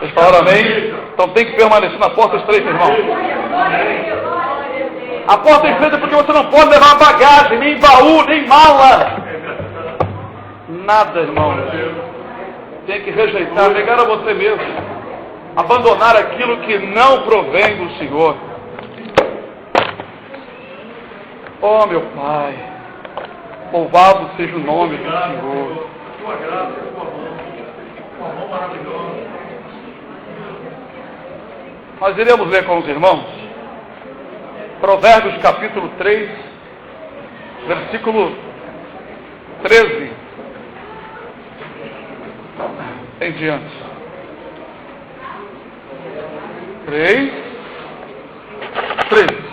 Vocês falaram amém? Então tem que permanecer na porta estreita, irmão. A porta estreita porque você não pode levar bagagem, nem baú, nem mala. Nada, irmão. Tem que rejeitar, negar a você mesmo. Abandonar aquilo que não provém do Senhor. Oh, meu Pai, louvado seja o nome do Senhor. Tua graça, tua mão maravilhosa. Nós iremos ler com os irmãos Provérbios capítulo 3, versículo 13 em diante. 3, 13.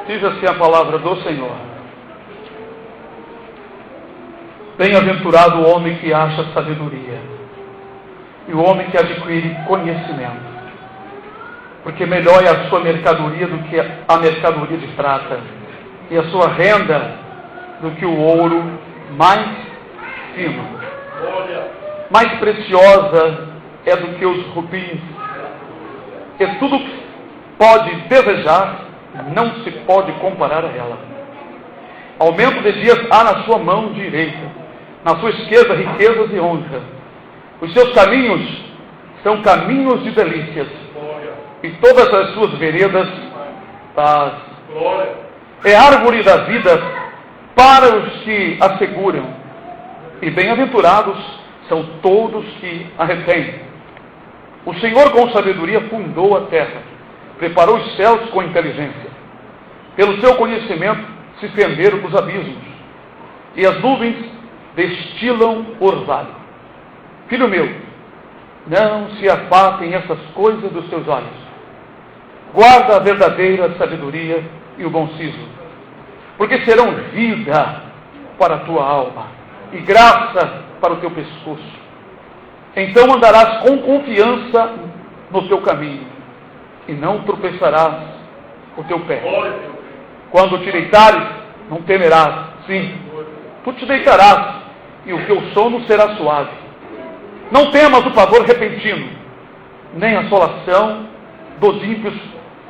Diz assim a palavra do Senhor: Bem-aventurado o homem que acha sabedoria e o homem que adquire conhecimento, porque melhor é a sua mercadoria do que a mercadoria de prata, e a sua renda do que o ouro mais fino. Mais preciosa é do que os rubins, e tudo que pode desejar não se pode comparar a ela. Aumento de dias há na sua mão direita, na sua esquerda riquezas e honra. Os seus caminhos são caminhos de delícias, e todas as suas veredas paz. É árvore da vida para os que a seguram, e bem-aventurados são todos que a retêm. O Senhor com sabedoria fundou a terra, preparou os céus com inteligência. Pelo seu conhecimento se fenderam os abismos, e as nuvens destilam orvalho. Filho meu, não se afatem essas coisas dos teus olhos. Guarda a verdadeira sabedoria e o bom siso, porque serão vida para a tua alma e graça para o teu pescoço. Então andarás com confiança no teu caminho, e não tropeçarás o teu pé. Quando te deitares, não temerás. Sim, tu te deitarás, e o teu sono será suave. Não temas o pavor repentino, nem a assolação dos ímpios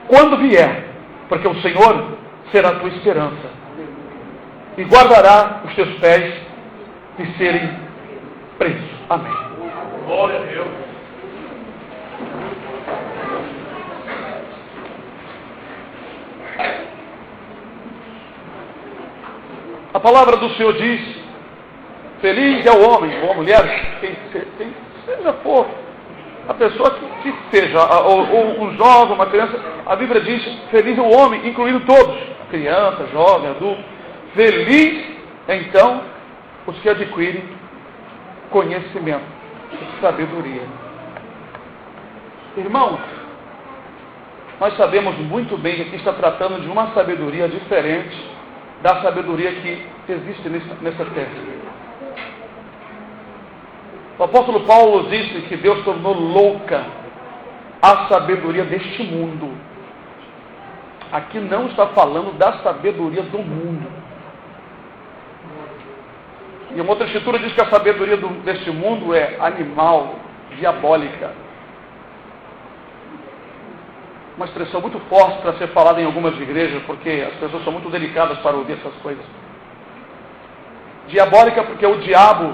quando vier, porque o Senhor será a tua esperança, e guardará os teus pés de serem presos. Amém. Glória a Deus. A palavra do Senhor diz: feliz é o homem, ou a mulher, quem seja for, a pessoa que seja, ou um jovem, uma criança. A Bíblia diz: feliz é o homem, incluindo todos, criança, jovem, adulto. Feliz, então, os que adquirem conhecimento, sabedoria. Irmãos, nós sabemos muito bem que aqui está tratando de uma sabedoria diferente da sabedoria que existe nessa terra. O apóstolo Paulo disse que Deus tornou louca a sabedoria deste mundo. Aqui não está falando da sabedoria do mundo. E uma outra escritura diz que a sabedoria deste mundo é animal, diabólica. Uma expressão muito forte para ser falada em algumas igrejas, porque as pessoas são muito delicadas para ouvir essas coisas. Diabólica porque o diabo,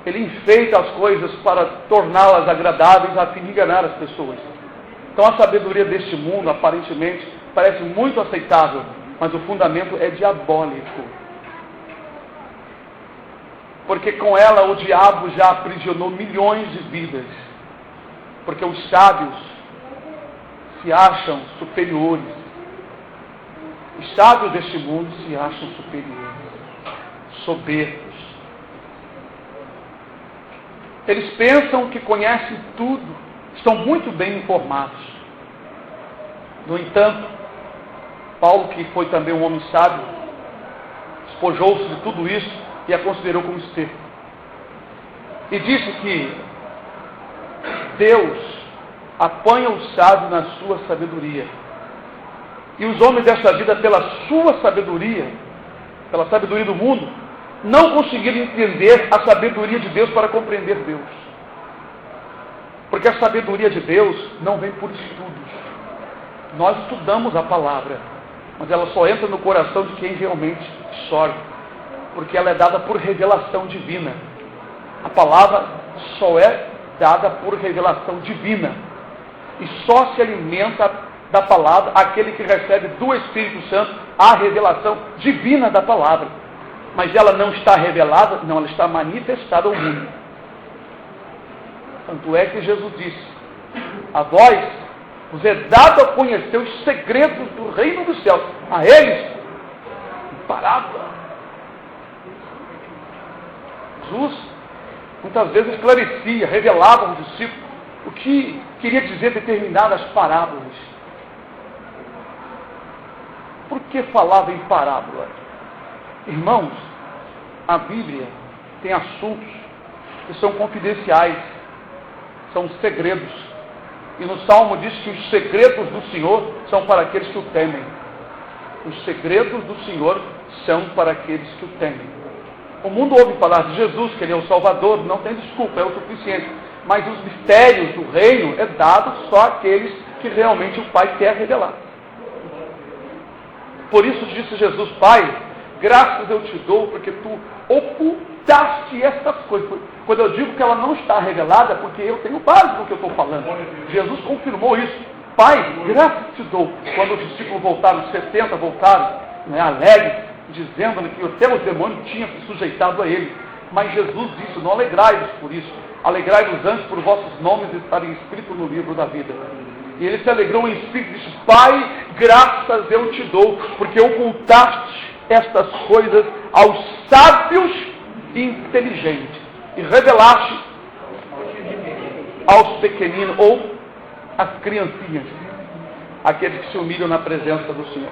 ele enfeita as coisas para torná-las agradáveis, a fim de enganar as pessoas. Então a sabedoria deste mundo, aparentemente, parece muito aceitável, mas o fundamento é diabólico. Porque com ela o diabo já aprisionou milhões de vidas. Porque os sábios se acham superiores. Os sábios deste mundo se acham superiores, soberbos. Eles pensam que conhecem tudo, estão muito bem informados. No entanto, Paulo, que foi também um homem sábio, despojou-se de tudo isso e a considerou como esterco. E disse que Deus apanha o sábio na sua sabedoria. E os homens desta vida, pela sua sabedoria, pela sabedoria do mundo, não conseguiram entender a sabedoria de Deus para compreender Deus. Porque a sabedoria de Deus não vem por estudos. Nós estudamos a palavra, mas ela só entra no coração de quem realmente absorve, porque ela é dada por revelação divina. A palavra só é dada por revelação divina, e só se alimenta da palavra aquele que recebe do Espírito Santo a revelação divina da palavra. Mas ela não está revelada, não, ela está manifestada ao mundo. Tanto é que Jesus disse: a vós vos é dado a conhecer os segredos do reino dos céus, a eles em parábola. Jesus muitas vezes esclarecia, revelava aos discípulos o que queria dizer determinadas parábolas. Por que falava em parábola? Irmãos, a Bíblia tem assuntos que são confidenciais, são segredos. E no Salmo diz que os segredos do Senhor são para aqueles que o temem. Os segredos do Senhor são para aqueles que o temem. O mundo ouve falar de Jesus, que Ele é o Salvador, não tem desculpa, é o suficiente. Mas os mistérios do reino é dado só àqueles que realmente o Pai quer revelar. Por isso disse Jesus: Pai, graças eu te dou, porque tu ocultaste estas coisas. Quando eu digo que ela não está revelada, porque eu tenho base no que eu estou falando. Jesus confirmou isso. Pai, graças te dou. Quando os discípulos voltaram, os 70 voltaram, alegres, dizendo que até os demônios tinham se sujeitado a ele. Mas Jesus disse: não alegrai-vos por isso, alegrai-vos antes por vossos nomes estarem escritos no livro da vida. E ele se alegrou em espírito e disse: Pai, graças eu te dou, porque ocultaste estas coisas aos sábios e inteligentes, e revelaste aos pequeninos, ou às criancinhas, aqueles que se humilham na presença do Senhor.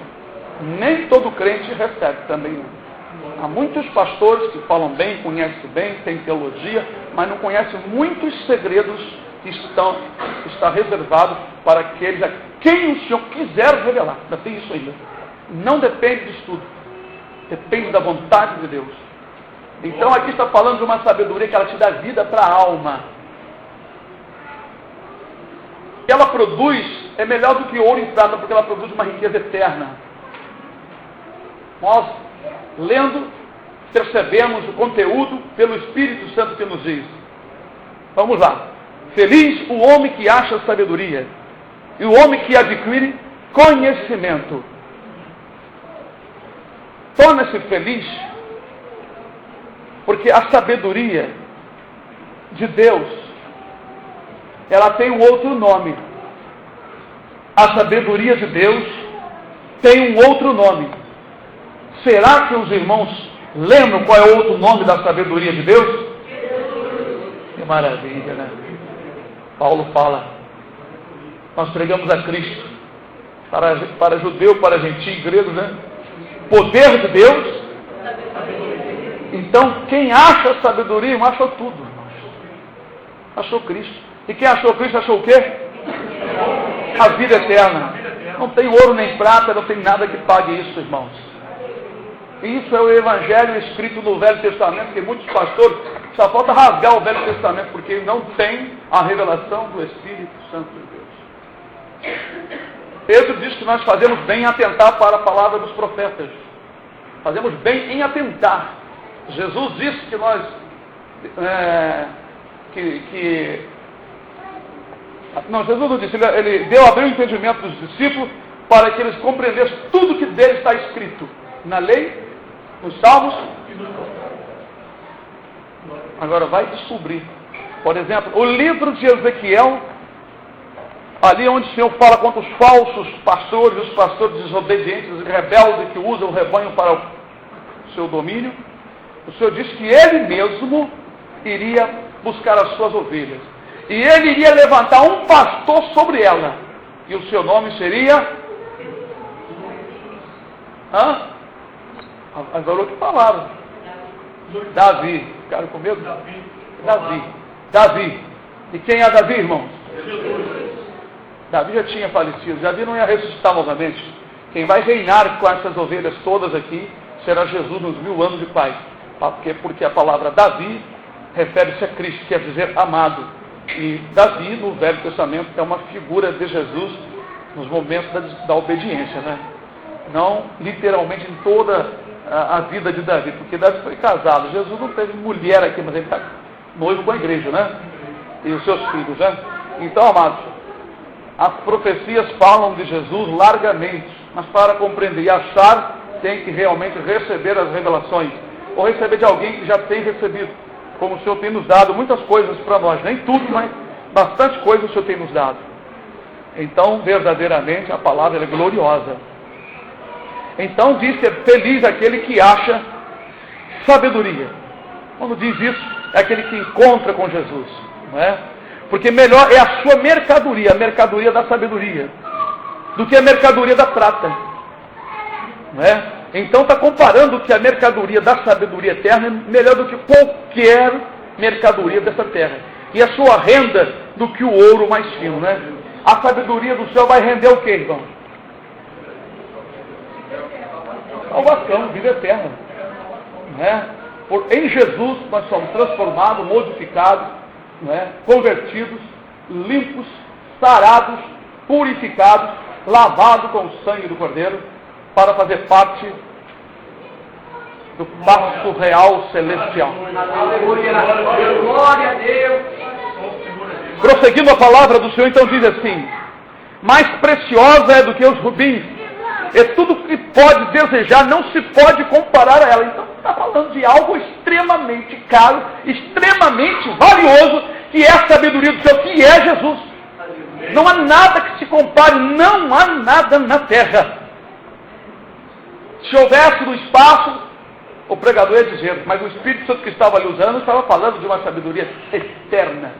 Nem todo crente recebe também não. Há muitos pastores que falam bem, conhecem bem, têm teologia, mas não conhecem muitos segredos que está reservado para aqueles a quem o Senhor quiser revelar. Ainda tem isso ainda. Não depende de estudo, depende da vontade de Deus. Então aqui está falando de uma sabedoria que ela te dá vida para a alma. O que ela produz é melhor do que ouro e prata, porque ela produz uma riqueza eterna. Nós, lendo, percebemos o conteúdo pelo Espírito Santo que nos diz. Vamos lá. Feliz o homem que acha sabedoria, e o homem que adquire conhecimento. Torna-se feliz, porque a sabedoria de Deus, ela tem um outro nome. A sabedoria de Deus tem um outro nome. Será que os irmãos lembram qual é o outro nome da sabedoria de Deus? Que maravilha, né? Paulo fala: nós pregamos a Cristo, para judeu, para gentil, grego, né? Poder de Deus. Então, quem acha sabedoria, irmão, achou tudo, irmãos. Achou Cristo. E quem achou Cristo, achou o quê? A vida eterna. Não tem ouro nem prata, não tem nada que pague isso, irmãos. E isso é o Evangelho escrito no Velho Testamento, porque muitos pastores só falta rasgar o Velho Testamento, porque não tem a revelação do Espírito Santo de Deus. Pedro diz que nós fazemos bem em atentar para a palavra dos profetas. Fazemos bem em atentar. Jesus disse que nós não, Jesus não disse, ele abriu o entendimento dos discípulos para que eles compreendessem tudo que dele está escrito na lei, nos salmos. Agora vai descobrir, por exemplo, o livro de Ezequiel, ali onde o Senhor fala contra os falsos pastores, os pastores desobedientes e rebeldes que usam o rebanho para o seu domínio. O Senhor disse que Ele mesmo iria buscar as suas ovelhas. E Ele iria levantar um pastor sobre ela. E o seu nome seria... Agora que palavra. Davi. Ficaram com medo? Davi. E quem é Davi, irmãos? Davi já tinha falecido. Davi não ia ressuscitar novamente. Quem vai reinar com essas ovelhas todas aqui será Jesus nos 1000 anos de paz. Porque a palavra Davi refere-se a Cristo, quer dizer amado. E Davi, no Velho Testamento, é uma figura de Jesus nos momentos da obediência, né? Não literalmente em toda a vida de Davi, porque Davi foi casado. Jesus não teve mulher aqui, mas ele está noivo com a igreja, né? E os seus filhos, né? Então, amados, as profecias falam de Jesus largamente, mas para compreender e achar, tem que realmente receber as revelações, ou receber de alguém que já tem recebido, como o Senhor tem nos dado muitas coisas para nós, nem tudo, mas bastante coisa o Senhor tem nos dado. Então, verdadeiramente, a palavra é gloriosa. Então, diz que é feliz aquele que acha sabedoria. Quando diz isso, é aquele que encontra com Jesus, não é? Porque melhor é a sua mercadoria, a mercadoria da sabedoria, do que a mercadoria da prata, não é? Então está comparando que a mercadoria da sabedoria eterna é melhor do que qualquer mercadoria dessa terra. E a sua renda do que o ouro mais fino, né? A sabedoria do céu vai render o quê, irmão? Salvação, vida eterna, não é? Em Jesus nós somos transformados, modificados, não é? Convertidos, limpos, sarados, purificados, lavados com o sangue do Cordeiro, para fazer parte do pasto real celestial. Glória a Deus. Prosseguindo a palavra do Senhor, então diz assim: mais preciosa é do que os rubins, e tudo que pode desejar não se pode comparar a ela. Então está falando de algo extremamente caro, extremamente valioso, que é a sabedoria do céu, que é Jesus. Não há nada que se compare, não há nada na terra. Se houvesse no espaço, o pregador ia dizer, mas o Espírito Santo que estava ali usando estava falando de uma sabedoria eterna.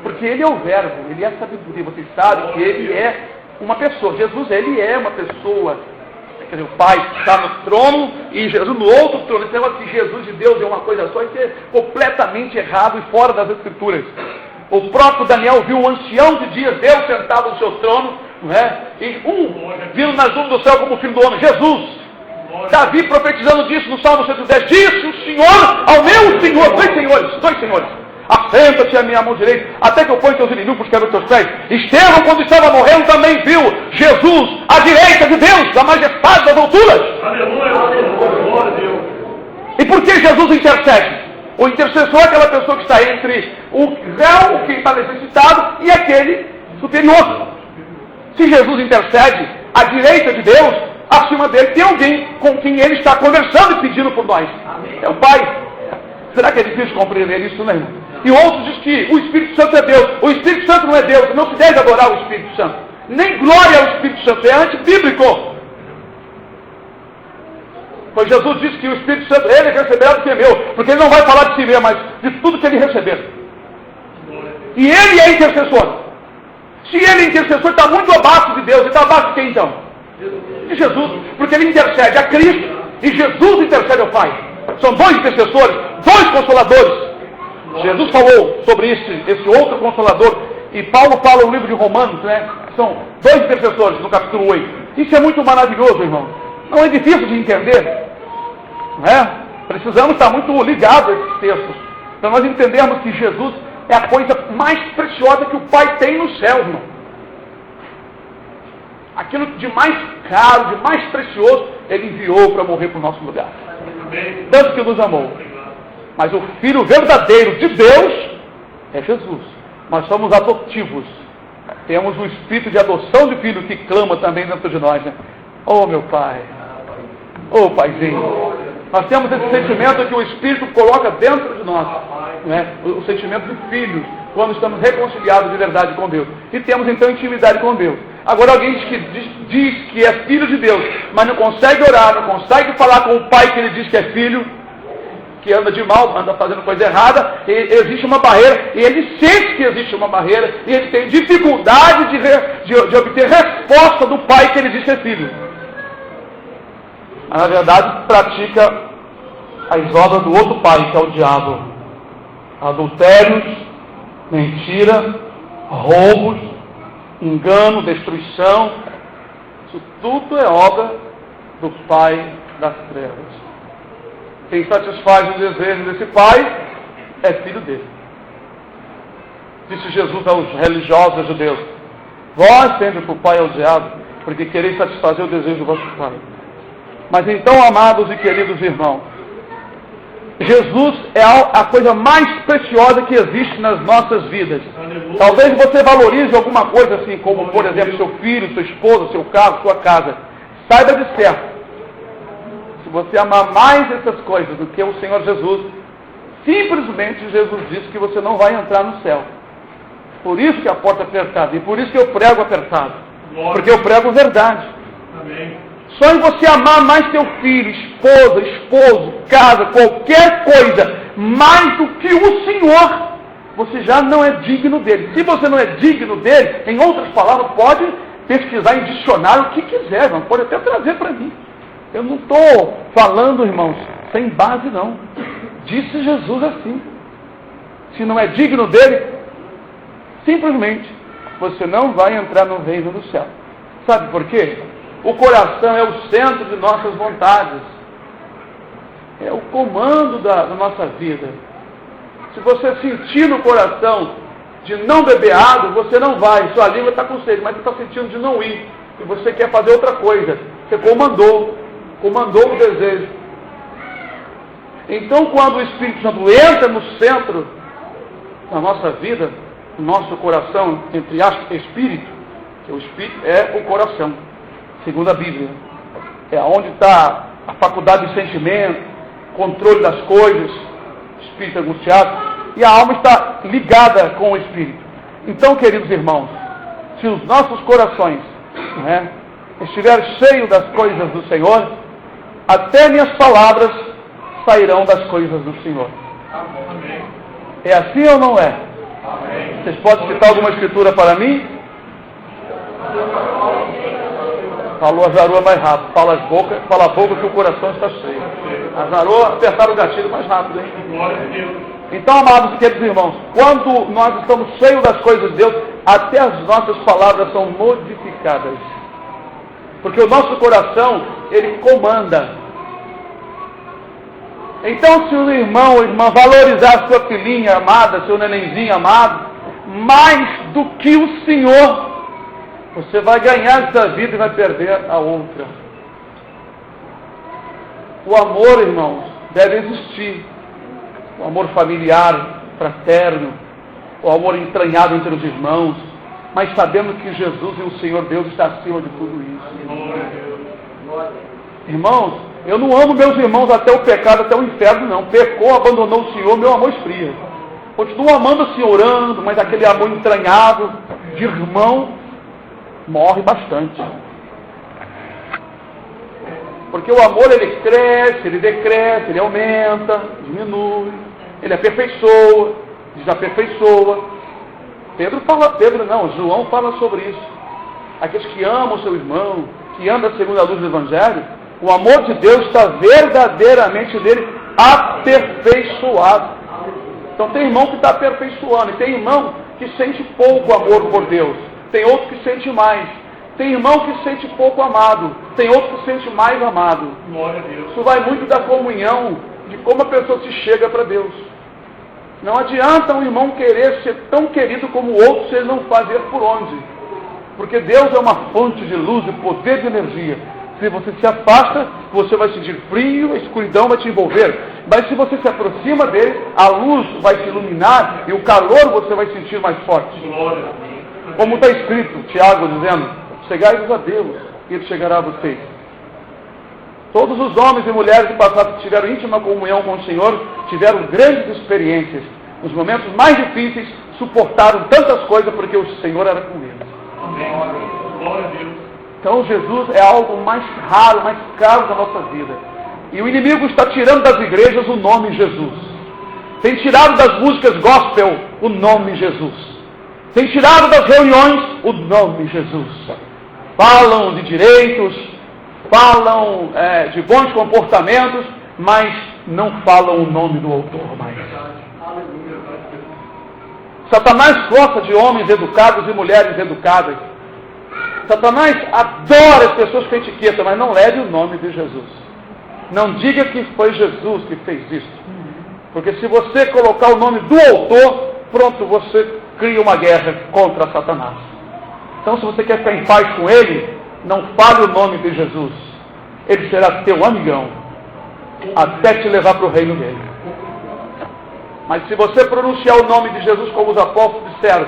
Porque ele é o verbo, ele é a sabedoria. Você sabe que ele é uma pessoa. Jesus, ele é uma pessoa. Quer dizer, o Pai está no trono e Jesus no outro trono. Esse negócio que Jesus e Deus é uma coisa só, isso é completamente errado e fora das Escrituras. O próprio Daniel viu o ancião de dias, Deus sentado no seu trono, não é? E vindo nas nuvens do céu como o Filho do Homem, Jesus. Davi profetizando disso no Salmo 110, disse o Senhor ao meu Senhor, dois senhores, assenta-te à minha mão direita, até que eu ponha teus inimigos por caminho dos teus pés. Estevão, quando estava morrendo, também viu Jesus à direita de Deus, da majestade das alturas. Aleluia, Deus. E por que Jesus intercede? O intercessor é aquela pessoa que está entre o réu, que está necessitado, e aquele superior. Se Jesus intercede à direita de Deus, acima dele tem alguém com quem ele está conversando e pedindo por nós. É o Pai. Será que é difícil compreender isso, né, irmão? E outros dizem que o Espírito Santo é Deus. O Espírito Santo não é Deus. Não se deve adorar o Espírito Santo. Nem glória ao Espírito Santo. É antibíblico. Pois Jesus disse que o Espírito Santo, ele receberá do que é meu. Porque ele não vai falar de si mesmo, mas de tudo que ele receber. E ele é intercessor. Se ele é intercessor, está muito abaixo de Deus. Ele está abaixo de quem então? De Jesus. Porque ele intercede a Cristo e Jesus intercede ao Pai. São dois intercessores, dois consoladores. Jesus falou sobre esse outro consolador. E Paulo fala no livro de Romanos, né? São dois intercessores no capítulo 8. Isso é muito maravilhoso, irmão. Não é difícil de entender, não é? Precisamos estar muito ligados a esses textos, para nós entendermos que Jesus é a coisa mais preciosa que o Pai tem no céu, irmão. Aquilo de mais caro, de mais precioso, Ele enviou para morrer para o nosso lugar. Tanto que nos amou. Mas o Filho verdadeiro de Deus é Jesus. Nós somos adotivos. Temos o espírito de adoção de filho que clama também dentro de nós, né? Oh, meu Pai. Oh, Paizinho. Nós temos esse sentimento que o Espírito coloca dentro de nós, né? O sentimento de filhos, quando estamos reconciliados de verdade com Deus. E temos então intimidade com Deus. Agora alguém diz que é filho de Deus, mas não consegue orar, não consegue falar com o Pai que ele diz que é filho, que anda de mal, anda fazendo coisa errada, e existe uma barreira, e ele sente que existe uma barreira, e ele tem dificuldade de obter resposta do Pai que ele diz que é filho. Mas na verdade pratica as obras do outro pai, que é o diabo. Adultérios, mentira, roubos, engano, destruição. Isso tudo é obra do pai das trevas. Quem satisfaz o desejo desse pai é filho dele. Disse Jesus aos religiosos judeus: vós tendes por pai ao diabo, porque quereis satisfazer o desejo do vosso pai. Mas então, amados e queridos irmãos, Jesus é a coisa mais preciosa que existe nas nossas vidas. Talvez você valorize alguma coisa assim, como, por exemplo, seu filho, sua esposa, seu carro, sua casa. Saiba de certo, se você amar mais essas coisas do que o Senhor Jesus, simplesmente Jesus disse que você não vai entrar no céu. Por isso que a porta é apertada, e por isso que eu prego apertado. Porque eu prego verdade. Amém. Só em você amar mais seu filho, esposa, esposo, casa, qualquer coisa, mais do que o Senhor, você já não é digno dele. Se você não é digno dele, em outras palavras, pode pesquisar em dicionário o que quiser, não pode até trazer para mim. Eu não estou falando, irmãos, sem base não. Disse Jesus assim. Se não é digno dele, simplesmente você não vai entrar no reino do céu. Sabe por quê? O coração é o centro de nossas vontades. É o comando da nossa vida. Se você sentir no coração de não beber água, você não vai. Sua língua está com sede, mas você está sentindo de não ir. E você quer fazer outra coisa. Você comandou o desejo. Então, quando o Espírito Santo entra no centro da nossa vida, no nosso coração, entre aspas, espírito, que o espírito é o coração, segundo a Bíblia. É onde está a faculdade de sentimento, controle das coisas, espírito angustiado, e a alma está ligada com o espírito. Então, queridos irmãos, se os nossos corações estiverem cheios das coisas do Senhor, até minhas palavras sairão das coisas do Senhor. Amém. É assim ou não é? Amém. Vocês podem citar alguma escritura para mim? Falou a Zaroa mais rápido. Fala a boca que o coração está cheio. A Zaroa apertaram o gatilho mais rápido, hein? Glória a Deus. Então, amados e queridos irmãos, quando nós estamos cheios das coisas de Deus, até as nossas palavras são modificadas. Porque o nosso coração, ele comanda. Então, se o irmão ou irmã valorizar sua filhinha amada, seu nenenzinho amado, mais do que o Senhor, você vai ganhar essa vida e vai perder a outra. O amor, irmãos, deve existir. O amor familiar, fraterno, o amor entranhado entre os irmãos, mas sabendo que Jesus e o Senhor Deus está acima de tudo isso. Glória a Deus. Irmãos, eu não amo meus irmãos até o pecado, até o inferno, não. Pecou, abandonou o Senhor, meu amor esfria. Continuo amando o Senhor, orando, mas aquele amor entranhado de irmão morre bastante. Porque o amor, ele cresce, ele decresce, ele aumenta, diminui, ele aperfeiçoa, desaperfeiçoa. João fala sobre isso. Aqueles que amam o seu irmão, que andam segundo a luz do Evangelho, o amor de Deus está verdadeiramente nele aperfeiçoado. Então tem irmão que está aperfeiçoando, e tem irmão que sente pouco amor por Deus, tem outro que sente mais. Tem irmão que sente pouco amado, tem outro que sente mais amado. Glória a Deus. Isso vai muito da comunhão, de como a pessoa se chega para Deus. Não adianta um irmão querer ser tão querido como o outro se ele não fazer por onde. Porque Deus é uma fonte de luz, de poder, de energia. Se você se afasta, você vai sentir frio, a escuridão vai te envolver. Mas se você se aproxima dele, a luz vai te iluminar e o calor você vai sentir mais forte. Glória a Deus. Como está escrito, Tiago dizendo, chegai-vos a Deus, e Ele chegará a vocês. Todos os homens e mulheres do passado que tiveram íntima comunhão com o Senhor, tiveram grandes experiências. Nos momentos mais difíceis, suportaram tantas coisas porque o Senhor era com eles. Amém. Glória a Deus. Então Jesus é algo mais raro, mais caro da nossa vida. E o inimigo está tirando das igrejas o nome Jesus. Tem tirado das músicas gospel o nome Jesus. Tem tirado das reuniões o nome Jesus. Falam de direitos, falam de bons comportamentos, mas não falam o nome do autor mais. Satanás gosta de homens educados e mulheres educadas. Satanás adora as pessoas com etiqueta, mas não leve o nome de Jesus. Não diga que foi Jesus que fez isso. Porque se você colocar o nome do autor, pronto, você cria uma guerra contra Satanás. Então, se você quer ficar em paz com ele, não fale o nome de Jesus. Ele será teu amigão, até te levar para o reino dele. Mas se você pronunciar o nome de Jesus como os apóstolos disseram,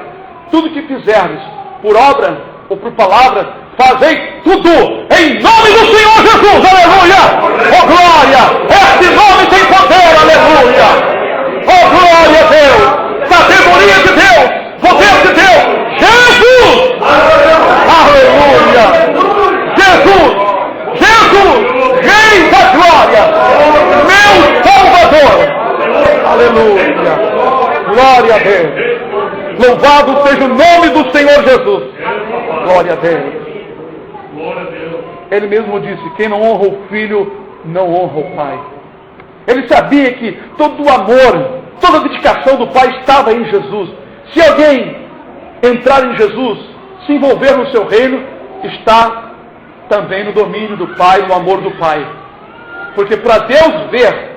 tudo que fizerdes, por obra ou por palavra, fazei tudo em nome do Senhor Jesus, aleluia! Oh glória! Esse nome tem poder, aleluia! Oh glória a Deus! Sabedoria de Deus! Poder de Deus! Jesus! Aleluia! Jesus! Jesus! Rei da glória! Meu Salvador! Aleluia! Glória a Deus! Louvado seja o nome do Senhor Jesus! Glória a Deus! Ele mesmo disse, quem não honra o filho, não honra o pai. Ele sabia que todo o amor, toda a dedicação do pai estava em Jesus. Se alguém entrar em Jesus, se envolver no seu reino, está também no domínio do pai, no amor do pai. Porque para Deus ver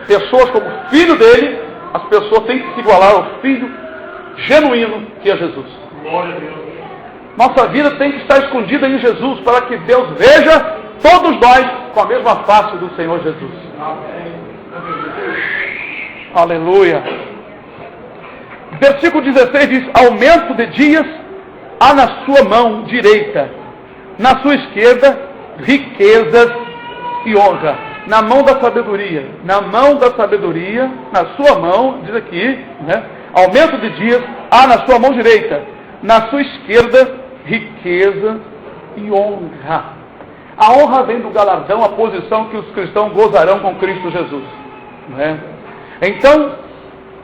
pessoas como filho dele, as pessoas têm que se igualar ao filho genuíno que é Jesus. Glória a Deus. Nossa vida tem que estar escondida em Jesus, para que Deus veja todos nós com a mesma face do Senhor Jesus. Aleluia. Versículo 16 diz, aumento de dias há na sua mão direita, na sua esquerda, riquezas e honra. Na mão da sabedoria, na sua mão, diz aqui, né? Aumento de dias há na sua mão direita, na sua esquerda, riqueza e honra. A honra vem do galardão, a posição que os cristãos gozarão com Cristo Jesus. Não é? Então,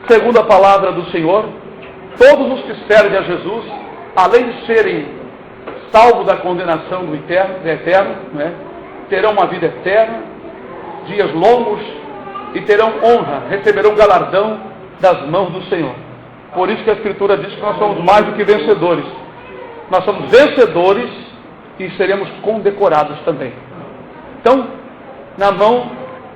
segundo a palavra do Senhor, todos os que servem a Jesus, além de serem salvos da condenação do eterno, não é? Terão uma vida eterna, dias longos, e terão honra, receberão galardão das mãos do Senhor. Por isso que a Escritura diz que nós somos mais do que vencedores. Nós somos vencedores e seremos condecorados também. Então, na mão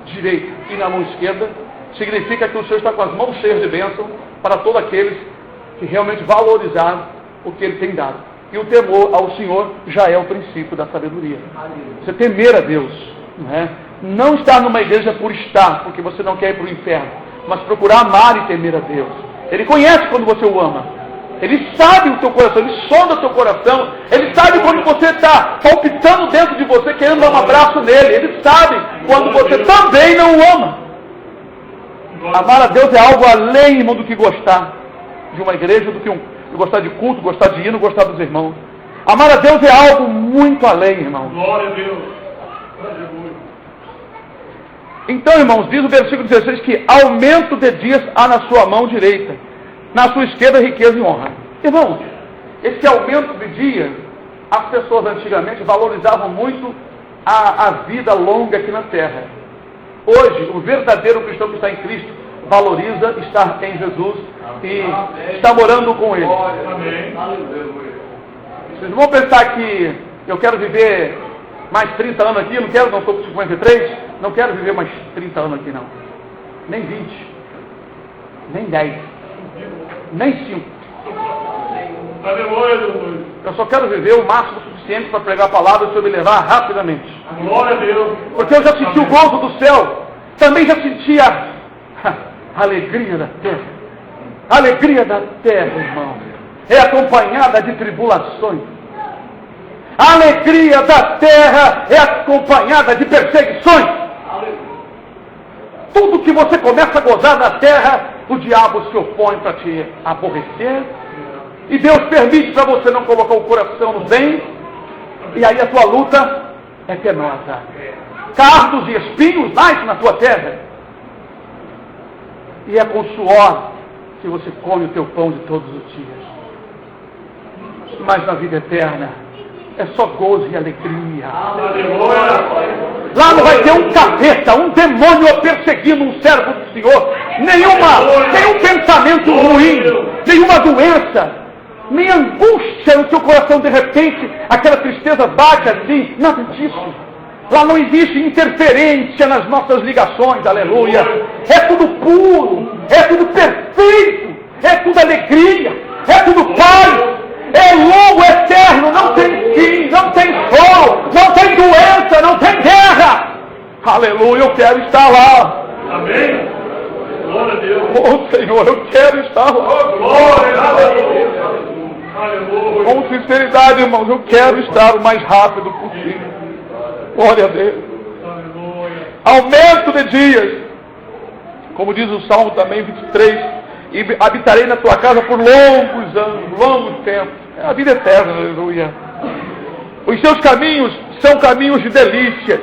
direita e na mão esquerda, significa que o Senhor está com as mãos cheias de bênção para todos aqueles que realmente valorizaram o que Ele tem dado. E o temor ao Senhor já é o princípio da sabedoria. Você temer a Deus, não é? Não estar numa igreja por estar, porque você não quer ir para o inferno, mas procurar amar e temer a Deus. Ele conhece quando você o ama. Ele sabe o teu coração, Ele sonda o teu coração. Ele sabe quando você está palpitando dentro de você, querendo dar um abraço nele. Ele sabe quando você também não o ama. Amar a Deus é algo além, irmão, do que gostar de uma igreja, do que gostar de culto, gostar de hino, gostar dos irmãos. Amar a Deus é algo muito além, irmão. Glória a Deus. Então, irmãos, diz o versículo 16 que aumento de dias há na sua mão direita, na sua esquerda riqueza e honra. Irmãos, esse aumento de dias, as pessoas antigamente valorizavam muito a vida longa aqui na terra. Hoje, o verdadeiro cristão que está em Cristo valoriza estar em Jesus e está morando com Ele. Vocês não vão pensar que eu quero viver mais 30 anos aqui, não estou com 53, não quero viver mais 30 anos aqui não. Nem 20, nem 10, nem 5. Eu só quero viver o máximo suficiente para pregar a palavra e o Senhor me levar rapidamente. Glória a Deus. Porque eu já senti o gozo do céu, também já senti a alegria da terra. A alegria da terra, irmão, é acompanhada de tribulações. A alegria da terra é acompanhada de perseguições. Tudo que você começa a gozar na terra, o diabo se opõe para te aborrecer. E Deus permite para você não colocar o coração no bem. E aí a tua luta é penosa. Cardos e espinhos nascem na tua terra. E é com suor que você come o teu pão de todos os dias. Mas na vida eterna é só gozo e alegria. Lá não vai ter um capeta, um demônio perseguindo um servo do Senhor. Nenhum pensamento ruim, nenhuma doença, nem angústia no teu coração de repente, aquela tristeza bate assim. Nada disso. Lá não existe interferência nas nossas ligações, aleluia. É tudo puro, é tudo perfeito, é tudo alegria, é tudo paz, é longo, eterno, não tem fim, não tem choro, não tem doença, não tem guerra. Aleluia, eu quero estar lá. Amém. Glória a Deus. Oh Senhor, eu quero estar lá. Glória a Deus. Aleluia. Com sinceridade, irmãos, eu quero estar o mais rápido possível. Glória a Deus. Aleluia. Aumento de dias. Como diz o Salmo também, 23. E habitarei na tua casa por longos anos, longos tempos. É a vida eterna, aleluia. Os seus caminhos são caminhos de delícias.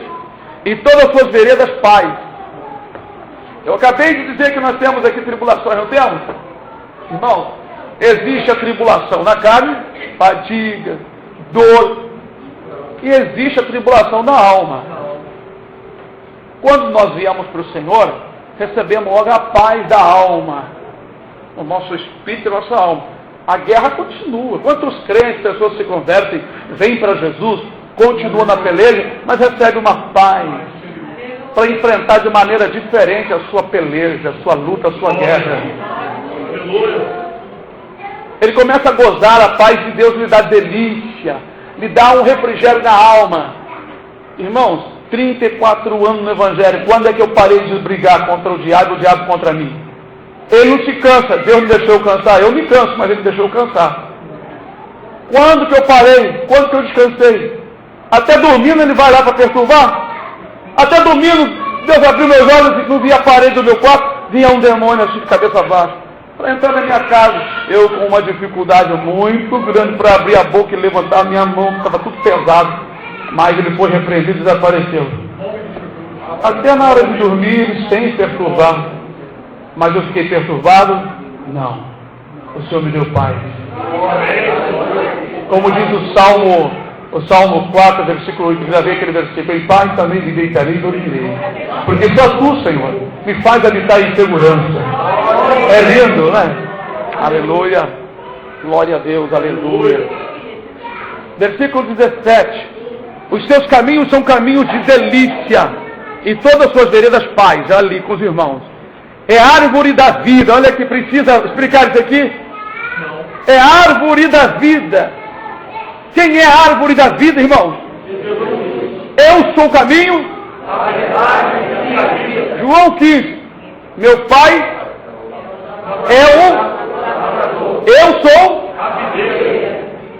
E todas as suas veredas paz. Eu acabei de dizer que nós temos aqui tribulações, não temos? Irmão, existe a tribulação na carne, fadiga, dor, e existe a tribulação na alma. Quando nós viemos para o Senhor, recebemos logo a paz da alma, o nosso espírito e a nossa alma. A guerra continua. Quantos crentes, pessoas se convertem, vêm para Jesus, continuam na peleja, mas recebem uma paz para enfrentar de maneira diferente a sua peleja, a sua luta, a sua guerra. Ele começa a gozar a paz de Deus, lhe dá delícia, lhe dá um refrigério na alma. Irmãos, 34 anos no Evangelho, quando é que eu parei de brigar contra o diabo contra mim? Ele não se cansa, Deus me deixou cansar, eu me canso, mas Ele me deixou cansar. Quando que eu parei? Quando que eu descansei? Até dormindo Ele vai lá para perturbar? Até dormindo, Deus abriu meus olhos e não via a parede do meu quarto, vinha um demônio assim de cabeça baixa. Para entrar na minha casa, eu com uma dificuldade muito grande para abrir a boca e levantar a minha mão, estava tudo pesado, mas ele foi repreendido e desapareceu. Até na hora de dormir, sem perturbar. Mas eu fiquei perturbado? Não. O Senhor me deu paz. Como diz o Salmo 4, versículo 8, já veio aquele versículo: em paz também me deitarei e dormirei. Porque só Tu, Senhor, me faz habitar em segurança. É lindo, né? Aleluia. Glória a Deus, aleluia. Versículo 17. Os seus caminhos são caminhos de delícia, e todas as suas veredas paz. Ali com os irmãos. É árvore da vida. Olha que precisa explicar isso aqui. É árvore da vida. Quem é a árvore da vida, irmãos? Eu sou o caminho. João 15. Meu pai eu sou.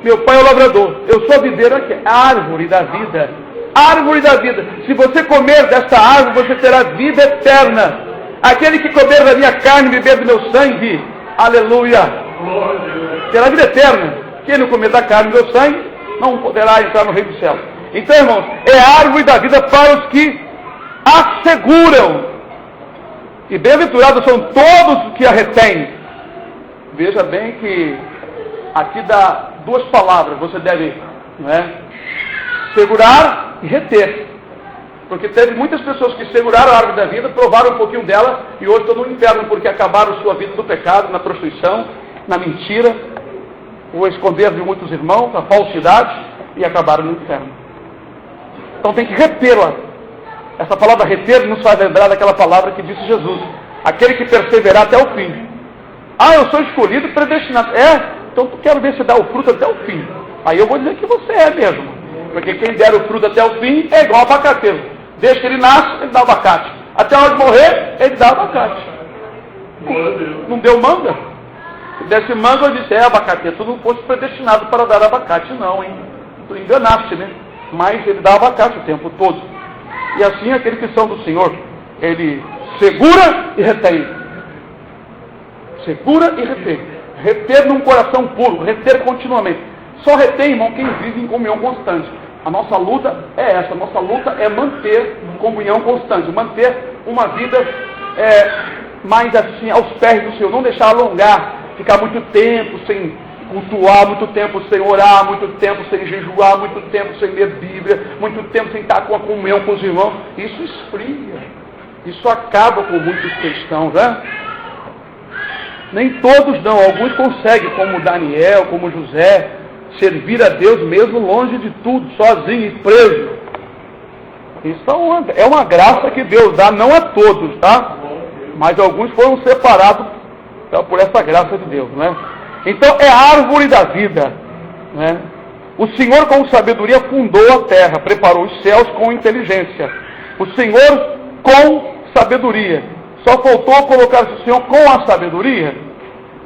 Meu pai é o lavrador. Eu sou a videira, que é a árvore da vida. Árvore da vida. Se você comer desta árvore, você terá vida eterna. Aquele que comer da minha carne e beber do meu sangue, aleluia, terá vida eterna. Quem não comer da carne e do meu sangue, não poderá entrar no reino do céu. Então, irmãos, é a árvore da vida para os que asseguram. E bem-aventurados são todos os que a retêm. Veja bem que aqui dá duas palavras. Você deve, não é, segurar e reter. Porque teve muitas pessoas que seguraram a árvore da vida, provaram um pouquinho dela e hoje estão no inferno porque acabaram sua vida no pecado, na prostituição, na mentira, o esconder de muitos irmãos, na falsidade, e acabaram no inferno. Então tem que retê-la. Essa palavra reter nos faz lembrar daquela palavra que disse Jesus: aquele que perseverar até o fim. Ah, eu sou escolhido, predestinado. Então eu quero ver se dá o fruto até o fim. Aí eu vou dizer que você é mesmo. Porque quem der o fruto até o fim é igual abacateiro. Desde que ele nasce, ele dá abacate. Até a hora de morrer, ele dá abacate. Não deu manga? Se desse manga, eu disse: abacate, tu não fosse predestinado para dar abacate, não, hein? Tu enganaste, né? Mas ele dá abacate o tempo todo. E assim, aqueles que são do Senhor, ele segura e retém. Segura e retém. Reter num coração puro, reter continuamente. Só retém, irmão, quem vive em comunhão constante. A nossa luta é essa, a nossa luta é manter comunhão constante, manter uma vida mais assim, aos pés do Senhor, não deixar alongar, ficar muito tempo sem cultuar, muito tempo sem orar, muito tempo sem jejuar, muito tempo sem ler Bíblia, muito tempo sem estar com a comunhão com os irmãos. Isso esfria, isso acaba com muitos cristãos, né? Nem todos não, alguns conseguem, como Daniel, como José, servir a Deus mesmo longe de tudo, sozinho e preso. Isso é uma graça que Deus dá, não a todos, tá? Mas alguns foram separados por essa graça de Deus, né? Então é a árvore da vida, né? O Senhor com sabedoria fundou a terra, preparou os céus com inteligência. O Senhor com sabedoria. Só faltou colocar o Senhor com a sabedoria.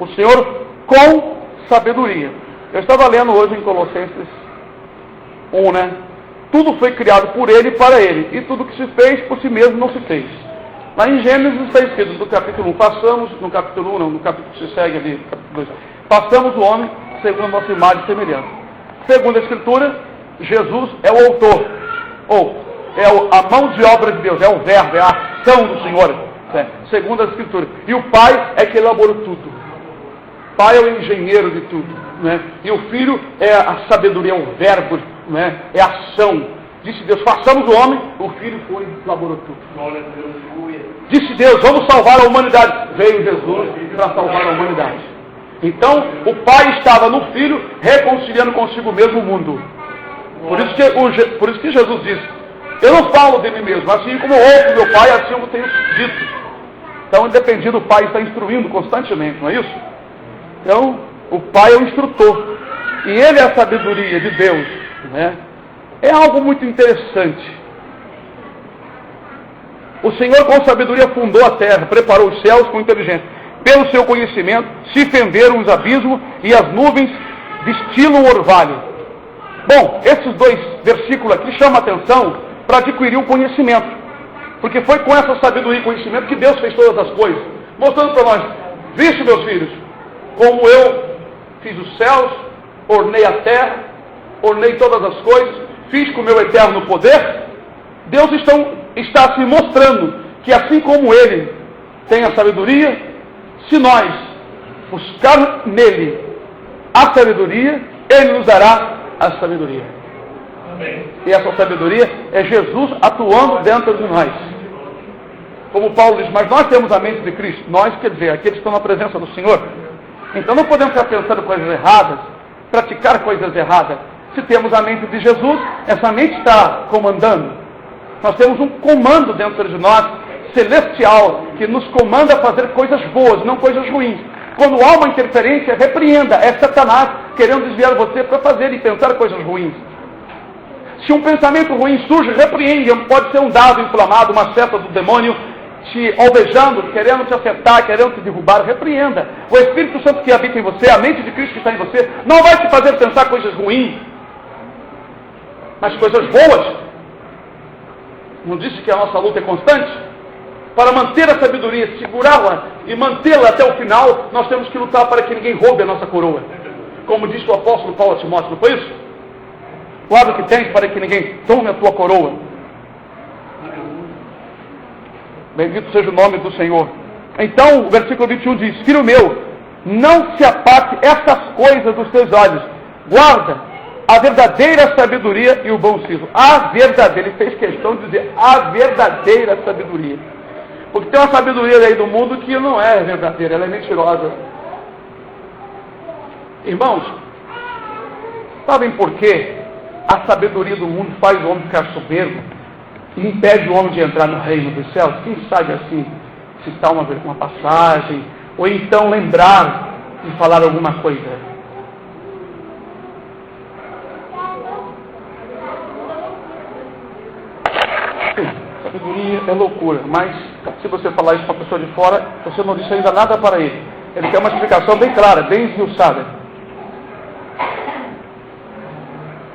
O Senhor com sabedoria. Eu estava lendo hoje em Colossenses 1, né? Tudo foi criado por Ele e para Ele. E tudo que se fez por si mesmo não se fez. Lá em Gênesis está escrito, no capítulo 1, passamos, no capítulo 1 não, no capítulo que se segue ali, capítulo 2, passamos o homem segundo a nossa imagem e semelhança. Segundo a Escritura, Jesus é o autor, ou é a mão de obra de Deus, é o verbo, é a ação do Senhor, segundo a Escritura. E o Pai é que elaborou tudo. O Pai é o engenheiro de tudo, né? E o Filho é a sabedoria, é o verbo, né? É a ação. Disse Deus, façamos o homem, o Filho foi e elaborou tudo. Disse Deus, vamos salvar a humanidade. Veio Jesus para salvar a humanidade. Então, o Pai estava no Filho, reconciliando consigo mesmo o mundo. Por isso que Jesus disse, eu não falo de mim mesmo, assim como ouço meu Pai, assim eu tenho dito. Então, independente do Pai, está instruindo constantemente, não é isso? Então, o Pai é o instrutor. E Ele é a sabedoria de Deus, né? É algo muito interessante. O Senhor com sabedoria fundou a terra, preparou os céus com inteligência. Pelo seu conhecimento se fenderam os abismos e as nuvens destilam o orvalho. Bom, esses dois versículos aqui chamam a atenção para adquirir o conhecimento. Porque foi com essa sabedoria e conhecimento que Deus fez todas as coisas. Mostrando para nós, viste meus filhos, como eu fiz os céus, ornei a terra, ornei todas as coisas, fiz com o meu eterno poder. Deus está se mostrando que assim como Ele tem a sabedoria, se nós buscarmos nele a sabedoria, Ele nos dará a sabedoria. Amém. E essa sabedoria é Jesus atuando dentro de nós. Como Paulo diz, mas nós temos a mente de Cristo. Nós, quer dizer, aqueles que estão na presença do Senhor. Então não podemos ficar pensando coisas erradas, praticar coisas erradas. Se temos a mente de Jesus, essa mente está comandando. Nós temos um comando dentro de nós, celestial, que nos comanda a fazer coisas boas, não coisas ruins. Quando há uma interferência, repreenda. É Satanás querendo desviar você para fazer e pensar coisas ruins. Se um pensamento ruim surge, repreende. Pode ser um dado inflamado, uma seta do demônio te alvejando, querendo te afetar, querendo te derrubar. Repreenda. O Espírito Santo que habita em você, a mente de Cristo que está em você, não vai te fazer pensar coisas ruins, mas coisas boas. Não disse que a nossa luta é constante? Para manter a sabedoria, segurá-la e mantê-la até o final, nós temos que lutar para que ninguém roube a nossa coroa. Como disse o apóstolo Paulo a Timóteo, não foi isso? Guarda o que tens para que ninguém tome a tua coroa. Bendito seja o nome do Senhor. Então, o versículo 21 diz, filho meu, não se aparte essas coisas dos teus olhos. Guarda a verdadeira sabedoria e o bom siso. A verdadeira, ele fez questão de dizer a verdadeira sabedoria. Porque tem uma sabedoria aí do mundo que não é verdadeira, ela é mentirosa. Irmãos, sabem por quê? A sabedoria do mundo faz o homem ficar soberbo e impede o homem de entrar no reino dos céus. Quem sabe assim, citar uma passagem, ou então lembrar de falar alguma coisa. Sabedoria é loucura, mas se você falar isso para uma pessoa de fora, você não disse ainda nada para ele. Ele quer uma explicação bem clara, bem esmiuçada.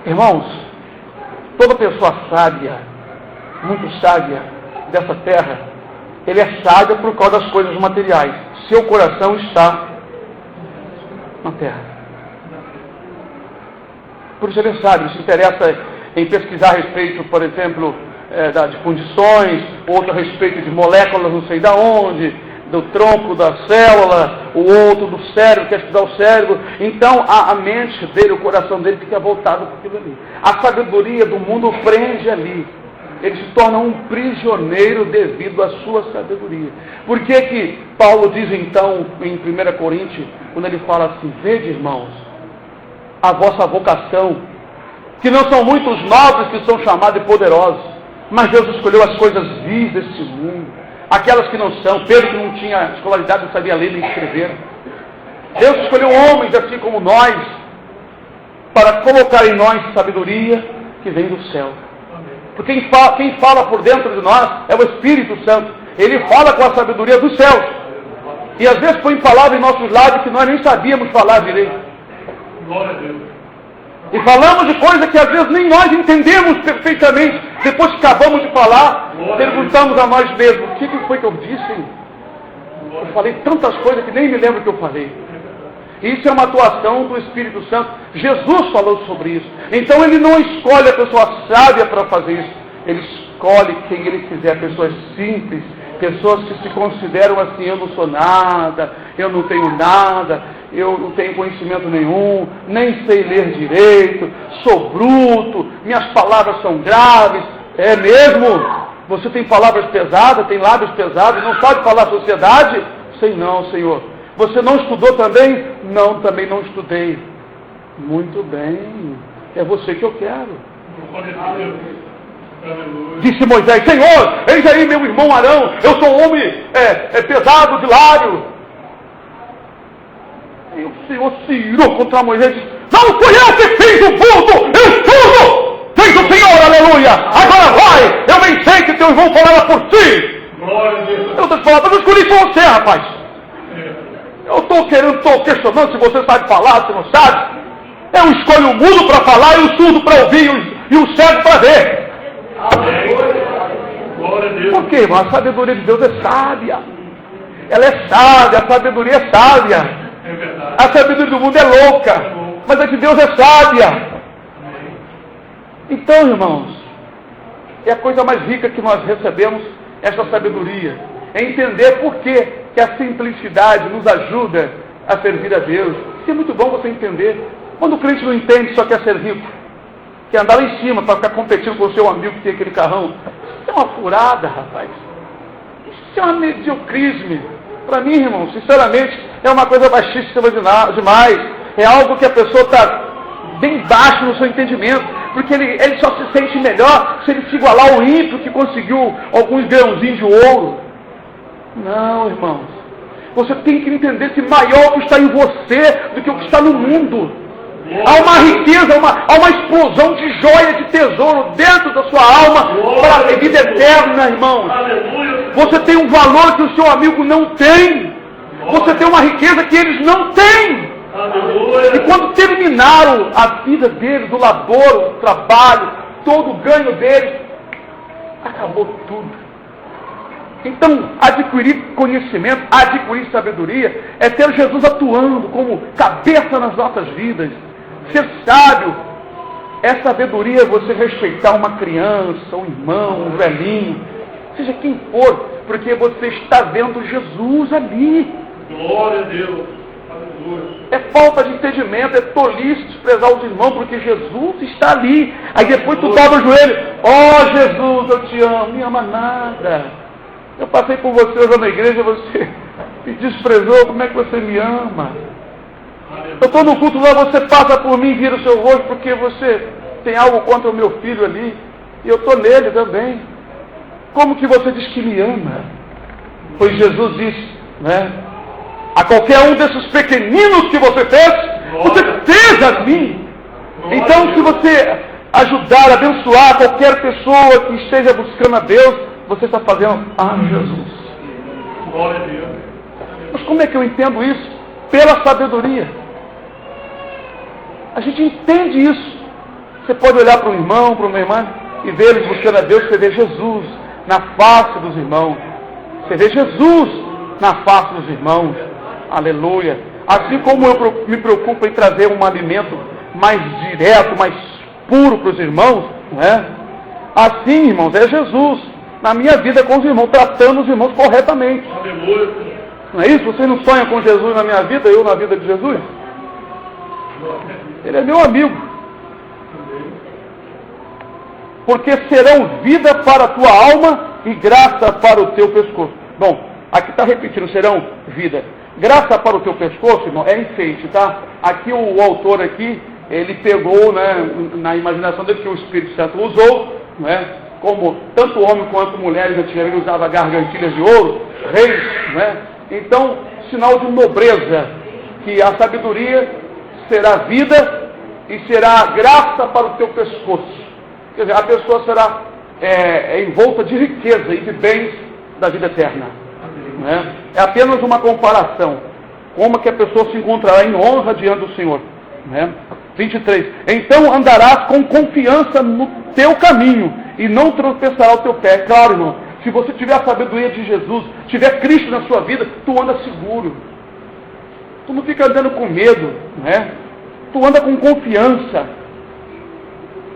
Irmãos, toda pessoa sábia, muito sábia dessa terra, ele é sábio por causa das coisas materiais. Seu coração está na terra. Por isso ele é sábio, se interessa em pesquisar a respeito, por exemplo, de fundições, outro a respeito de moléculas não sei da onde, do tronco da célula, o outro do cérebro, quer estudar o cérebro. Então a mente dele, o coração dele fica voltado para aquilo ali. A sabedoria do mundo o prende ali. Ele se torna um prisioneiro devido à sua sabedoria. Por que que Paulo diz então em 1 Coríntios, quando ele fala assim, vede irmãos, a vossa vocação, que não são muitos nobres que são chamados e poderosos, Mas Deus escolheu as coisas vis deste mundo, aquelas que não são. Pedro, que não tinha escolaridade, não sabia ler nem escrever. Deus escolheu homens assim como nós, para colocar em nós sabedoria que vem do céu. Porque quem fala por dentro de nós é o Espírito Santo. Ele fala com a sabedoria dos céus. E às vezes põe palavras em nossos lábios que nós nem sabíamos falar direito. Glória a Deus. E falamos de coisas que às vezes nem nós entendemos perfeitamente. Depois que acabamos de falar, perguntamos a nós mesmos: o que foi que eu disse? Eu falei tantas coisas que nem me lembro o que eu falei. Isso é uma atuação do Espírito Santo. Jesus falou sobre isso. Então ele não escolhe a pessoa sábia para fazer isso. Ele escolhe quem ele quiser, pessoas simples, pessoas que se consideram assim: eu não sou nada, eu não tenho nada, eu não tenho conhecimento nenhum, nem sei ler direito, sou bruto, minhas palavras são graves. É mesmo? Você tem palavras pesadas, tem lábios pesados, não sabe falar sociedade? Sei não, Senhor. Você não estudou também? Não, também não estudei. Muito bem, é você que eu quero. Disse Moisés: Senhor, eis aí meu irmão Arão, eu sou um homem pesado de lábio. E o Senhor se irou contra Moisés e disse: não fui eu que fiz o vulto, eu estudo! Fez o Senhor, aleluia! Agora vai, eu bem sei que teu irmão falava por ti. Glória a Deus. Eu estou te falando, mas eu escolhi por você, rapaz. Eu estou questionando se você sabe falar, se não sabe. Eu escolho o mudo para falar e o surdo para ouvir e o cego para ver. Amém. Glória a Deus. Por quê, irmão? A sabedoria de Deus é sábia. Ela é sábia, a sabedoria é sábia. É verdade. A sabedoria do mundo é louca, mas a de Deus é sábia. Então, irmãos, é a coisa mais rica que nós recebemos, essa sabedoria. É entender por que a simplicidade nos ajuda a servir a Deus. Isso é muito bom você entender. Quando o crente não entende, só quer ser rico, quer andar lá em cima para ficar competindo com o seu amigo que tem aquele carrão. Isso é uma furada, rapaz. Isso é uma mediocrismo. Para mim, irmão, sinceramente, é uma coisa baixíssima demais. É algo que a pessoa está bem baixo no seu entendimento, porque ele só se sente melhor se ele se igualar ao ímpio que conseguiu alguns grãozinhos de ouro. Não, irmãos. Você tem que entender que maior o que está em você do que o que está no mundo. Há uma riqueza, há uma explosão de joia, de tesouro dentro da sua alma para a vida eterna, irmãos. Você tem um valor que o seu amigo não tem. Você tem uma riqueza que eles não têm. E quando terminaram a vida deles, o labor, o trabalho, todo o ganho deles, acabou tudo. Então, adquirir conhecimento, adquirir sabedoria, é ter Jesus atuando como cabeça nas nossas vidas. Ser sábio é sabedoria, é você respeitar uma criança, um irmão, um velhinho, seja quem for, porque você está vendo Jesus ali. Glória a Deus. Aleluia. É falta de entendimento, é tolice desprezar os irmãos, porque Jesus está ali. Aí depois tu dobra o joelho: ó Jesus, eu te amo. Não me ama nada. Eu passei por você hoje na igreja, você me desprezou, como é que você me ama? Eu estou no culto lá, você passa por mim, vira o seu rosto, porque você tem algo contra o meu filho ali, e eu estou nele também. Como que você diz que me ama? Pois Jesus disse, né? A qualquer um desses pequeninos que você fez, você fez a mim. Então, se você ajudar, abençoar qualquer pessoa que esteja buscando a Deus, você está fazendo a Jesus. Glória a Deus. Mas como é que eu entendo isso? Pela sabedoria. A gente entende isso. Você pode olhar para um irmão, para uma irmã, e ver eles buscando a Deus, você vê Jesus na face dos irmãos. Você vê Jesus na face dos irmãos. Aleluia. Assim como eu me preocupo em trazer um alimento mais direto, mais puro para os irmãos, não é? Assim, irmãos, é Jesus na minha vida com os irmãos, tratando os irmãos corretamente. Aleluia. Não é isso? Você não sonha com Jesus na minha vida, eu na vida de Jesus? Ele é meu amigo. Porque serão vida para a tua alma e graça para o teu pescoço. Bom, aqui está repetindo, serão vida. Graça para o teu pescoço, irmão, é enfeite, tá? Aqui o autor aqui, ele pegou, né, na imaginação dele que o Espírito Santo usou, não é? como tanto homem quanto mulheres antigamente usavam gargantilhas de ouro, reis, não é? Então, sinal de nobreza, que a sabedoria será vida e será graça para o teu pescoço. Quer dizer, a pessoa será envolta de riqueza e de bens da vida eterna. Não é? É apenas uma comparação. Como que a pessoa se encontrará em honra diante do Senhor. Não é? 23. Então andarás com confiança no teu caminho e não tropeçará o teu pé. Claro, irmão, se você tiver a sabedoria de Jesus, tiver Cristo na sua vida, tu anda seguro. Tu não fica andando com medo, não é? Tu anda com confiança.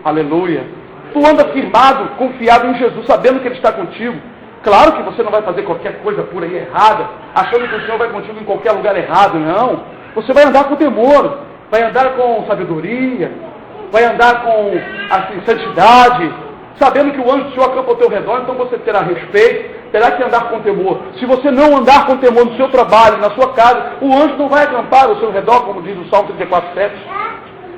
Aleluia. Tu anda firmado, confiado em Jesus, sabendo que Ele está contigo. Claro que você não vai fazer qualquer coisa por aí errada, achando que o Senhor vai contigo em qualquer lugar errado, não. Você vai andar com temor, vai andar com sabedoria, vai andar com santidade, sabendo que o anjo do Senhor acampa ao teu redor, então você terá respeito, terá que andar com temor. Se você não andar com temor no seu trabalho, na sua casa, o anjo não vai acampar ao seu redor, como diz o Salmo 34:7.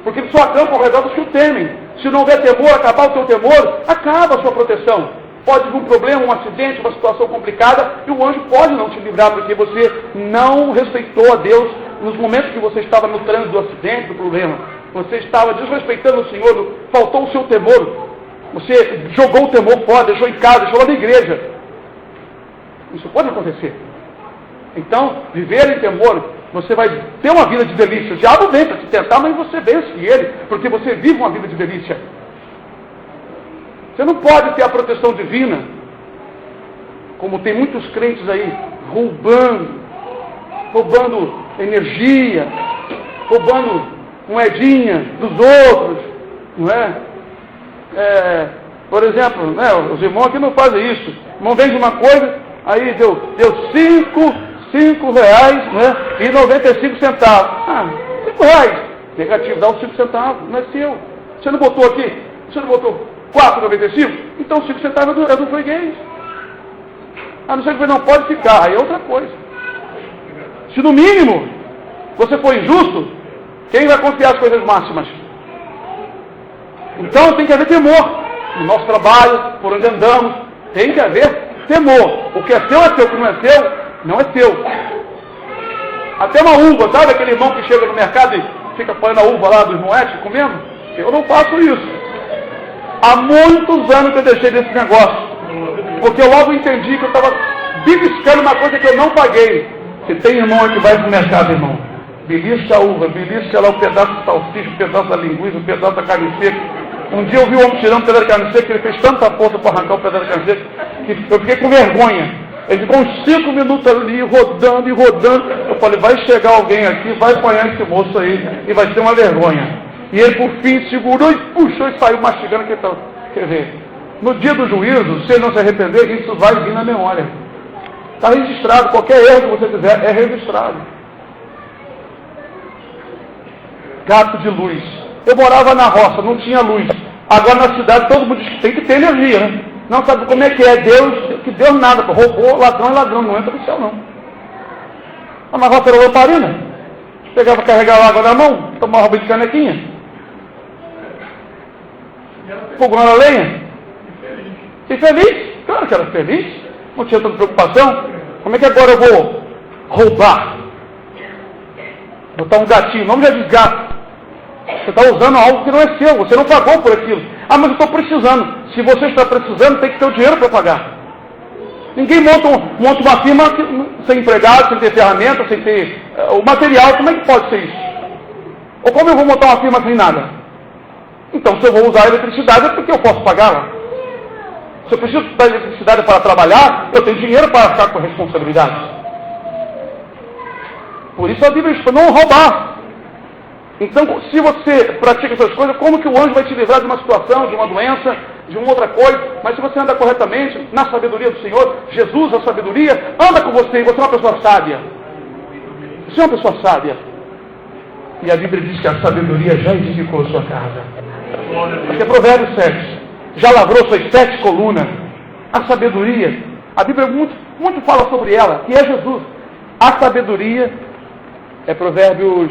Porque ele só acampa ao redor dos que o temem. Se não houver temor, acabar o teu temor, acaba a sua proteção. Pode vir um problema, um acidente, uma situação complicada, e o anjo pode não te livrar, porque você não respeitou a Deus nos momentos que você estava no trânsito do acidente, do problema. Você estava desrespeitando o Senhor, faltou o seu temor. Você jogou o temor fora, deixou em casa, deixou lá na igreja. Isso pode acontecer. Então, viver em temor, você vai ter uma vida de delícia. O diabo vem para te tentar, mas você vence ele, porque você vive uma vida de delícia. Você não pode ter a proteção divina, como tem muitos crentes aí, roubando energia, roubando moedinha dos outros, não é? Por exemplo, né, os irmãos aqui não fazem isso. O irmão vende uma coisa, aí deu R$5, né, e 95 centavos. R$5. Negativo, dá os 5 centavos, não é seu. Você não botou aqui? Você não botou R$4,95? Então 5 centavos é do freguês. A não ser que você não pode ficar, aí é outra coisa. Se no mínimo você for injusto, quem vai confiar as coisas máximas? Então tem que haver temor. No nosso trabalho, por onde andamos, tem que haver temor. O que é seu, o que não é seu, não é teu. Até uma uva, sabe aquele irmão que chega no mercado e fica apanhando a uva lá dos moetes, comendo? Eu não faço isso. Há muitos anos que eu deixei desse negócio. Porque eu logo entendi que eu estava beliscando uma coisa que eu não paguei. Se tem irmão que vai pro mercado, irmão, belisca a uva, belisca lá o pedaço de salsicha, o pedaço da linguiça, o pedaço da carne seca. Um dia eu vi o homem tirando um pedaço de carne seca, que ele fez tanta força para arrancar o pedaço de carne seca, que eu fiquei com vergonha. Ele ficou uns 5 minutos ali, rodando e rodando. Eu falei, vai chegar alguém aqui, vai apanhar esse moço aí, e vai ser uma vergonha. E ele, por fim, segurou e puxou e saiu mastigando. Quer dizer, no dia do juízo, se ele não se arrepender, isso vai vir na memória. Está registrado, qualquer erro que você fizer é registrado. Gato de luz. Eu morava na roça, não tinha luz. Agora na cidade todo mundo diz que tem que ter energia, né? Não sabe como é que é Deus, que Deus nada, roubou, ladrão é ladrão, não entra no céu não. Mas na roça era lamparina. Pegava, carregava água na mão, tomava banho de canequinha. Fogão era lenha. E feliz? Claro que era feliz. Não tinha tanta preocupação. Como é que agora eu vou roubar? Botar um gatinho, o nome já diz gato. Você está usando algo que não é seu, você não pagou por aquilo. Mas eu estou precisando. Se você está precisando, tem que ter o dinheiro para pagar. Ninguém monta uma firma sem empregado, sem ter ferramenta, sem ter o material. Como é que pode ser isso? Ou como eu vou montar uma firma sem nada? Então, se eu vou usar a eletricidade, é porque eu posso pagá-la. Se eu preciso da eletricidade para trabalhar, eu tenho dinheiro para ficar com responsabilidade. Por isso a Bíblia diz para não roubar. Então, se você pratica essas coisas, como que o anjo vai te livrar de uma situação, de uma doença, de uma outra coisa? Mas se você anda corretamente, na sabedoria do Senhor, Jesus, a sabedoria, anda com você, e você é uma pessoa sábia. Você é uma pessoa sábia. E a Bíblia diz que a sabedoria já edificou a sua casa. Porque Provérbios 7, já lavrou suas 7 colunas. A sabedoria, a Bíblia muito fala sobre ela, que é Jesus. A sabedoria, é Provérbios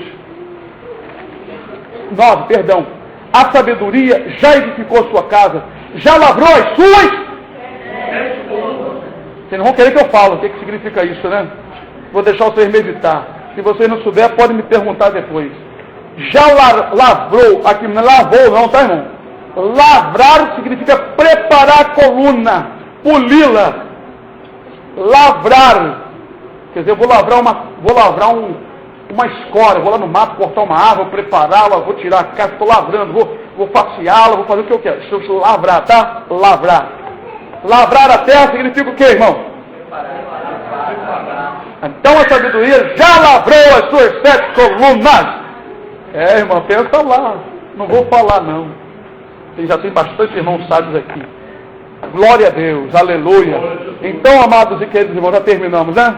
9, perdão. A sabedoria já edificou a sua casa, Já lavrou as suas? Vocês não vão querer que eu fale o que significa isso, né? Vou deixar vocês meditar. Se vocês não souberem, podem me perguntar depois. Já lavrou, aqui não é lavou não, tá, irmão? Lavrar significa preparar a coluna, poli-la. Lavrar. Quer dizer, eu vou lavrar uma escória, vou lá no mato cortar uma árvore, prepará-la, vou tirar a casca, estou lavrando, vou faceá-la, vou fazer o que eu quero. Deixa eu lavrar, tá? Lavrar. Lavrar a terra significa o que, irmão? Então a sabedoria já lavrou as suas 7 colunas. Irmão, pensa lá. Não vou falar, não. Já tem bastante irmãos sábios aqui. Glória a Deus, aleluia. Então, amados e queridos irmãos, já terminamos, né?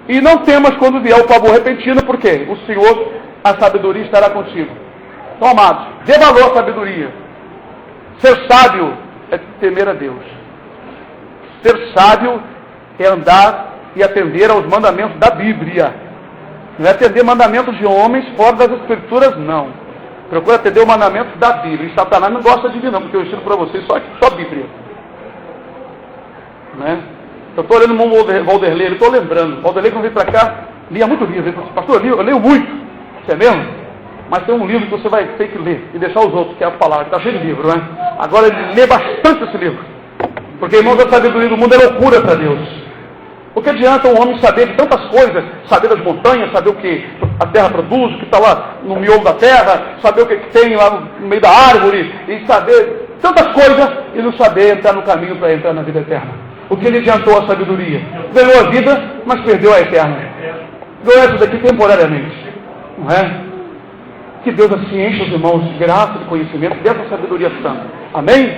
E não temas quando vier o pavor repentino, porque o Senhor, a sabedoria estará contigo. Então, amados, dê valor à sabedoria. Ser sábio é temer a Deus. Ser sábio é andar e atender aos mandamentos da Bíblia. Não é atender mandamentos de homens fora das Escrituras, não. Procura atender o mandamento da Bíblia. E Satanás não gosta de mim, não, porque eu ensino para vocês só Bíblia. Né? Eu estou olhando o Valderlei, eu estou lembrando. O Valderlei, quando veio para cá, lia muito livro. Ele falou assim, pastor, eu leio muito. Isso é mesmo? Mas tem um livro que você vai ter que ler e deixar os outros, que é a palavra, que está cheio de livro, né? Agora ele lê bastante esse livro. Porque, irmãos, a sabedoria do mundo é loucura para Deus. O que adianta um homem saber de tantas coisas, saber das montanhas, saber o que a terra produz, o que está lá no miolo da terra, saber o que tem lá no meio da árvore, e saber tantas coisas, e não saber entrar no caminho para entrar na vida eterna. O que lhe adiantou a sabedoria? Ganhou a vida, mas perdeu a eterna. Ganhou essa daqui temporariamente. Não é? Que Deus assim enche os irmãos de graça, de conhecimento, dessa sabedoria santa. Amém?